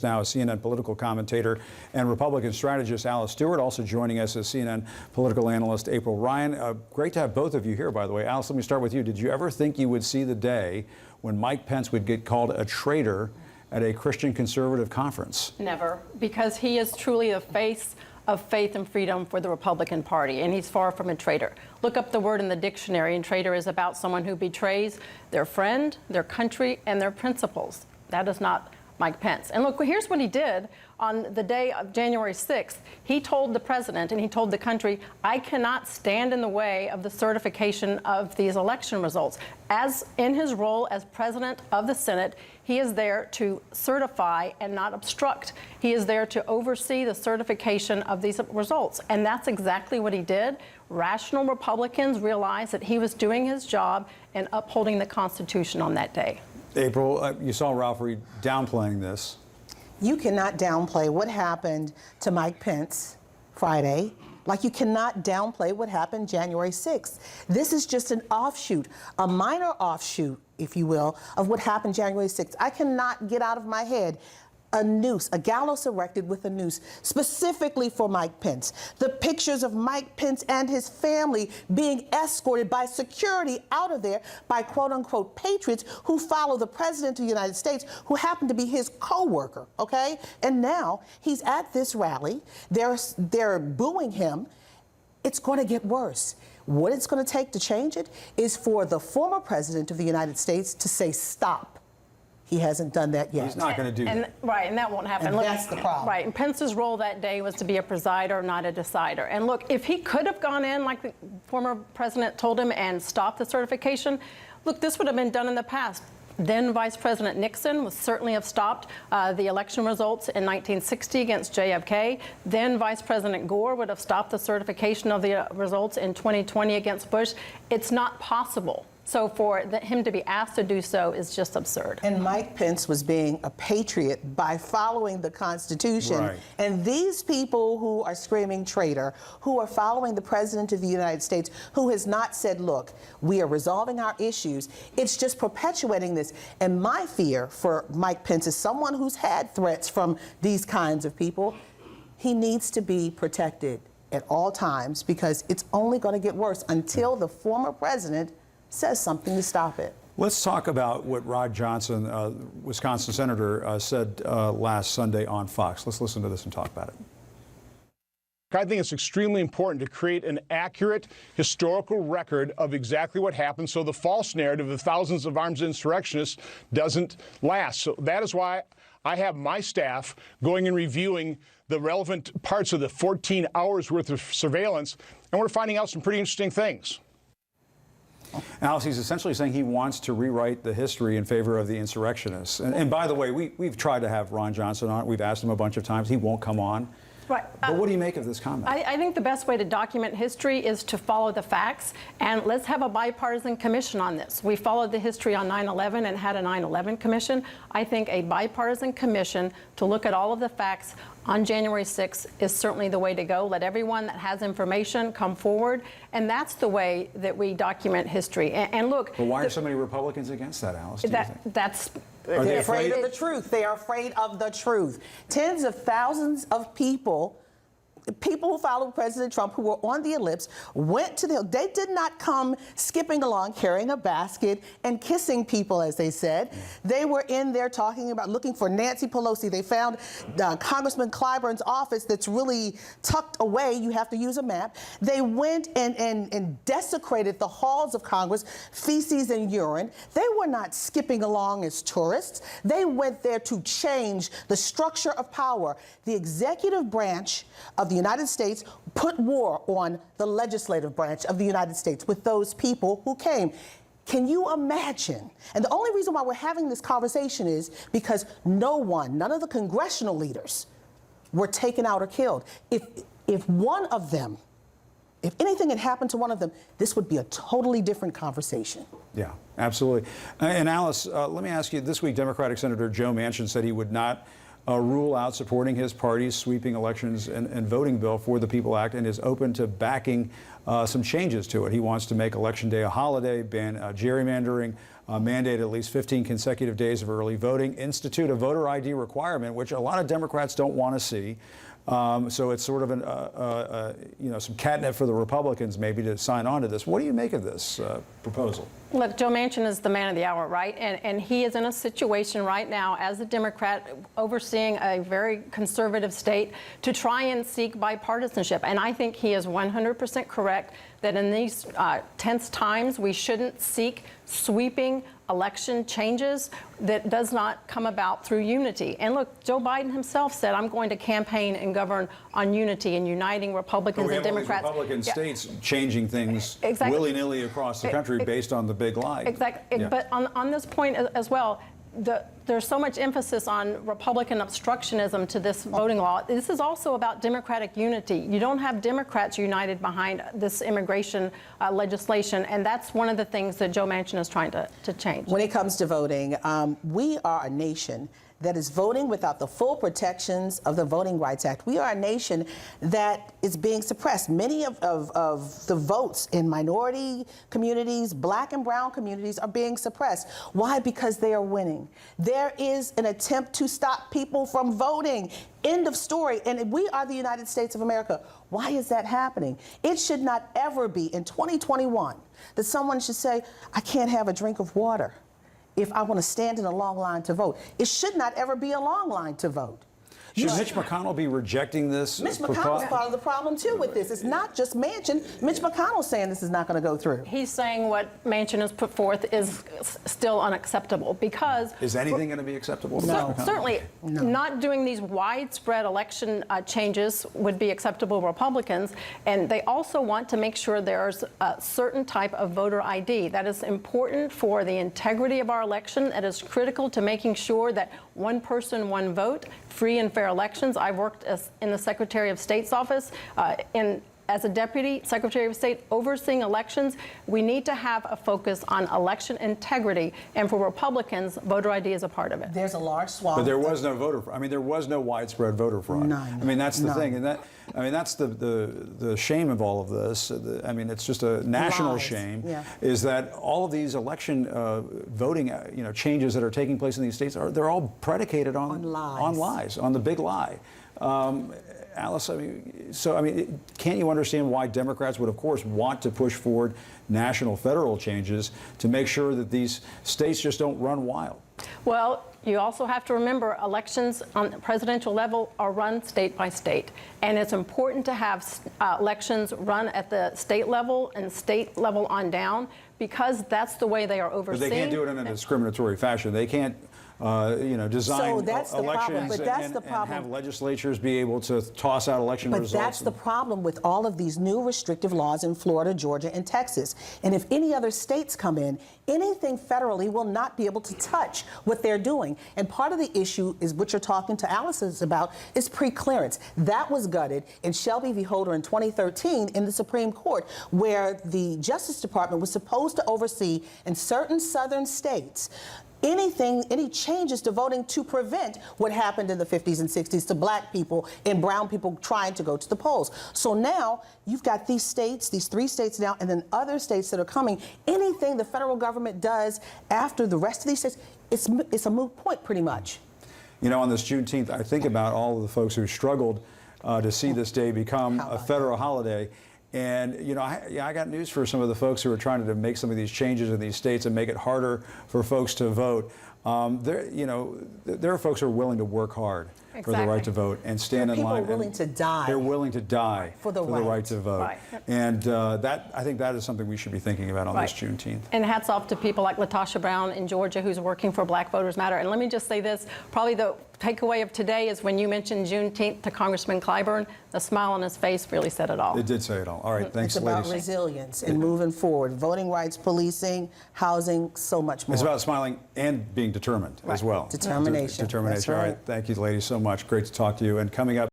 Now a CNN political commentator and Republican strategist Alice Stewart, also joining us as CNN political analyst April Ryan. Great to have both of you here, by the way. Alice, let me start with you. Did you ever think you would see the day when Mike Pence would get called a traitor at a Christian conservative conference? Never, because he is truly the face of faith and freedom for the Republican Party, and he's far from a traitor. Look up the word in the dictionary, and traitor is about someone who betrays their friend, their country, and their principles. That is not Mike Pence. And look, here's what he did on the day of January 6th. He told the president and he told the country, I cannot stand in the way of the certification of these election results. As in his role as president of the Senate, he is there to certify and not obstruct. He is there to oversee the certification of these results. And that's exactly what he did. Rational Republicans realized that he was doing his job and upholding the Constitution on that day. April, you saw Ralph Reed downplaying this. You cannot downplay what happened to Mike Pence Friday, like you cannot downplay what happened January 6th. This is just an offshoot, a minor offshoot, if you will, of what happened January 6th. I cannot get out of my head a noose, a gallows erected with a noose, specifically for Mike Pence. The pictures of Mike Pence and his family being escorted by security out of there by quote-unquote patriots who follow the president of the United States, who happen to be his co-worker, okay? And now he's at this rally. They're booing him. It's going to get worse. What it's going to take to change it is for the former president of the United States to say stop. He hasn't done that yet. He's not going to do that. Right, and that won't happen. And look, that's the problem. Right, and Pence's role that day was to be a presider, not a decider. And look, if he could have gone in, like the former president told him, and stopped the certification, look, this would have been done in the past. Then Vice President Nixon would certainly have stopped the election results in 1960 against JFK. Then Vice President Gore would have stopped the certification of the results in 2020 against Bush. It's not possible. So for him to be asked to do so is just absurd. And Mike Pence was being a patriot by following the Constitution. Right. And these people who are screaming traitor, who are following the President of the United States, who has not said, look, we are resolving our issues, it's just perpetuating this. And my fear for Mike Pence is someone who's had threats from these kinds of people. He needs to be protected at all times because it's only going to get worse until the former president says something to stop it. Let's talk about what Rod Johnson, Wisconsin senator, said last Sunday on Fox. Let's listen to this and talk about it. I think it's extremely important to create an accurate historical record of exactly what happened so the false narrative of thousands of armed insurrectionists doesn't last. So that is why I have my staff going and reviewing the relevant parts of the 14 hours worth of surveillance, and we're finding out some pretty interesting things. Alice, he's essentially saying he wants to rewrite the history in favor of the insurrectionists. And by the way, we've tried to have Ron Johnson on. We've asked him a bunch of times. He won't come on. Right. But what do you make of this comment? I think the best way to document history is to follow the facts, and let's have a bipartisan commission on this. We followed the history on 9/11 and had a 9/11 commission. I think a bipartisan commission to look at all of the facts on January 6th is certainly the way to go. Let everyone that has information come forward, and that's the way that we document history. And look, but why are so many Republicans against that, Alice? They're afraid of the truth. They are afraid of the truth. Tens of thousands of people who followed President Trump, who were on the ellipse, went to the Hill. They did not come skipping along, carrying a basket and kissing people, as they said. They were in there talking about looking for Nancy Pelosi. They found Congressman Clyburn's office that's really tucked away. You have to use a map. They went and desecrated the halls of Congress, feces and urine. They were not skipping along as tourists. They went there to change the structure of power. The executive branch of the United States put war on the legislative branch of the United States with those people who came. Can you imagine? And the only reason why we're having this conversation is because none of the congressional leaders were taken out or killed. If one of them, if anything had happened to one of them, this would be a totally different conversation. Yeah, absolutely. And Alice, let me ask you, this week Democratic Senator Joe Manchin said he would not rule out supporting his party's sweeping elections and voting bill for the PEOPLE Act, and is open to backing some changes to it. He wants to make Election Day a holiday, ban gerrymandering, mandate at least 15 consecutive days of early voting, institute a voter ID requirement, which a lot of Democrats don't want to see. So it's sort of some catnip for the Republicans maybe to sign on to this. What do you make of this proposal? Look, Joe Manchin is the man of the hour, right? And he is in a situation right now as a Democrat overseeing a very conservative state to try and seek bipartisanship. And I think he is 100% correct that in these tense times, we shouldn't seek sweeping election changes that does not come about through unity. And look, Joe Biden himself said, I'm going to campaign and govern on unity and uniting Republicans and Democrats. All these Republican states changing things willy-nilly across the country based on the big lie. Exactly. Yeah. But on this point as well, there's so much emphasis on Republican obstructionism to this voting law. This is also about Democratic unity. You don't have Democrats united behind this immigration legislation, and that's one of the things that Joe Manchin is trying to change. When it comes to voting, we are a nation that is voting without the full protections of the Voting Rights Act. We are a nation that is being suppressed. Many of the votes in minority communities, black and brown communities, are being suppressed. Why? Because they are winning. There is an attempt to stop people from voting. End of story. And we are the United States of America. Why is that happening? It should not ever be in 2021 that someone should say, I can't have a drink of water if I want to stand in a long line to vote. It should not ever be a long line to vote. Should Mitch McConnell be rejecting this? Mitch McConnell's part of the problem, too, with this. It's not just Manchin. Mitch McConnell's saying this is not going to go through. He's saying what Manchin has put forth is still unacceptable because... Is anything going to be acceptable to No. Mitch McConnell? Certainly not doing these widespread election changes would be acceptable to Republicans, and they also want to make sure there's a certain type of voter ID. That is important for the integrity of our election. That is critical to making sure that one person, one vote, free and fair elections. I've worked in the Secretary of State's office as a Deputy Secretary of State overseeing elections. We need to have a focus on election integrity, and for Republicans, voter ID is a part of it. There's a large swath. But there was no voter fraud. I mean, there was no widespread voter fraud. None. I mean, that's the None. thing, and that's the shame of all of this. I mean, it's just a national Lies. shame. Yeah. Is that all of these election voting, changes that are taking place in these states they're all predicated on lies, on the big lie. Alice, can't you understand why Democrats would, of course, want to push forward national federal changes to make sure that these states just don't run wild? Well, you also have to remember elections on the presidential level are run state by state. And it's important to have elections run at the state level and state level on down because that's the way they are overseen. But they can't do it in a discriminatory fashion. They can't design elections and have legislatures be able to toss out election results. But that's the problem with all of these new restrictive laws in Florida, Georgia, and Texas. And if any other states come in, anything federally will not be able to touch what they're doing. And part of the issue is what you're talking to Alice about is pre-clearance. That was gutted in Shelby v. Holder in 2013 in the Supreme Court, where the Justice Department was supposed to oversee in certain southern states any changes to voting to prevent what happened in the 50s and 60s to black people and brown people trying to go to the polls. So now you've got these states, these 3 states now, and then other states that are coming. Anything the federal government does after the rest of these states, it's a moot point pretty much. On this Juneteenth, I think about all of the folks who struggled to see this day become a federal holiday. And, I got news for some of the folks who are trying to make some of these changes in these states and make it harder for folks to vote. There are folks who are willing to work hard for the right to vote and stand in line. People are willing to die. They're willing to die for the right to vote. Right. And I think that is something we should be thinking about on this Juneteenth. And hats off to people like Latasha Brown in Georgia who's working for Black Voters Matter. And let me just say this, probably the takeaway of today is when you mentioned Juneteenth to Congressman Clyburn, the smile on his face really said it all. It did say it all. All right, thanks, ladies. It's about resilience and moving forward. Voting rights, policing, housing, so much more. It's about smiling and being determined as well. Determination. Determination. That's right. All right, thank you, ladies, so much. Great to talk to you. And coming up,